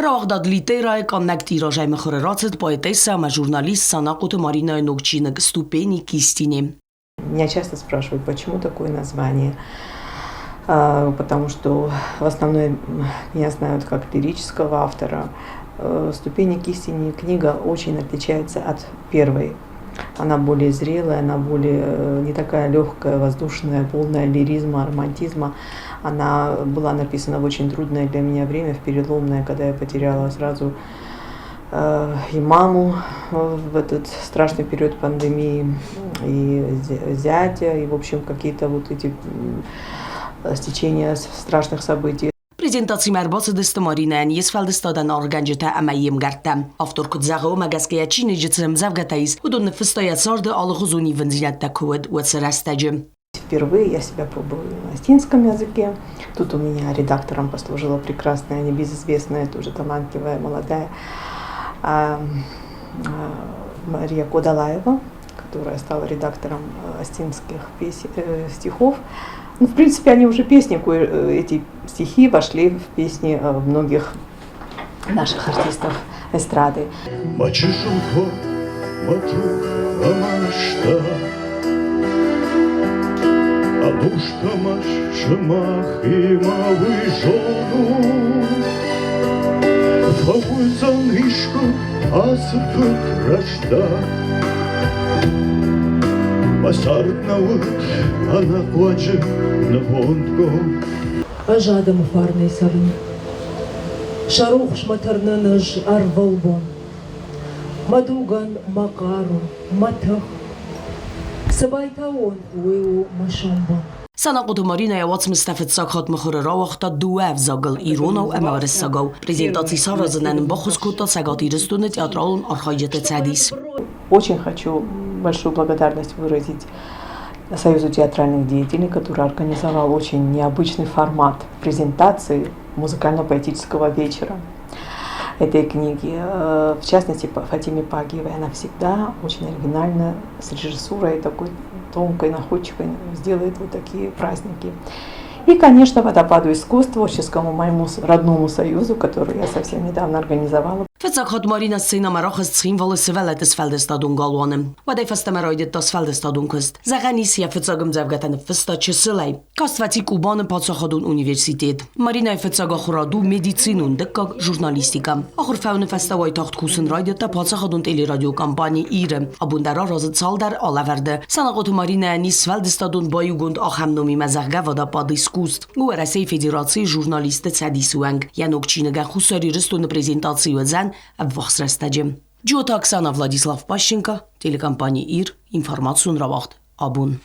Равагдад литерая коннект тиражай махорерацет поэтесса, журналист Санакута Марина Ногчина ступени кистини. Меня часто спрашивают, почему такое название. Потому что в основном меня знают как лирического автора. «Ступени к истине» книга очень отличается от первой. Она более зрелая, она более не такая легкая, воздушная, полная лиризма, романтизма. Она была написана в очень трудное для меня время, в переломное, когда я потеряла сразу и маму в этот страшный период пандемии, и зятя, и, в общем, какие-то вот эти стечения страшных событий. Prezentaci merbați de stămărineni, jest fel de stădă organizată a mai gărtă. After cât zahă magaskeia cine jitsem zavgatais, удон фстоят сорды алхузуни вензинят такует уцерастаджи. Впервые я себя пробую на остинском языке. Тут у меня редактором послужила прекрасная, небезызвестная, тоже талантливая, молодая Мария Кодалаева, которая стала редактором остинских стихов. Ну, в принципе, они уже песни, эти стихи вошли в песни многих наших артистов эстрады. Она хочет на фондку. Ажадам фарный савин. Шарух шматарнанаж арвалбон. Мадуган макару матах. Сабайтаон уэу машамбон. Санакута Марина явац мстафет сакхат махореравахта дуэв загал Иронов эмаврес сагал. Презентации саразанен бахускута сагат ирестуне театралун архаджете цадис. Очень хочу большую благодарность выразить Союзу театральных деятелей, который организовал очень необычный формат презентации музыкально-поэтического вечера этой книги. В частности, Фатиме Пагиевой. Она всегда очень оригинально, с режиссурой такой тонкой, находчивой сделает вот такие праздники. И, конечно, Водопаду искусств, творческому моему родному союзу, который я совсем недавно организовала. Fetszakat Marina szína már ahhoz címval szövelet feldesztadunk galvanem. Vadai fesztemerajdet az feldesztadunk közt. Zaganissia fetzagom zevgeten fesztatse szülej. Kasztvaci Kuban Pacahadun Universitét. Marina fetszaga medicinun, dekka žurnalistika. Ahor faune fesztavai taht kuszun rajdet a Pacahadun téléradio kampányi íre. Abundara razet szaldar aleverde. Szanagot Marina nis feldesztadun bajugund ahamnomi mezerge Vadapad искусств. Уэрасей Федерации журналисты цадисуанг. Янок чинега хусари рыстуны презентацию зан в вахсрастаджем. Джота Оксана Владислав Пащенко, телекомпания ИР, информацию нравахт. Абун.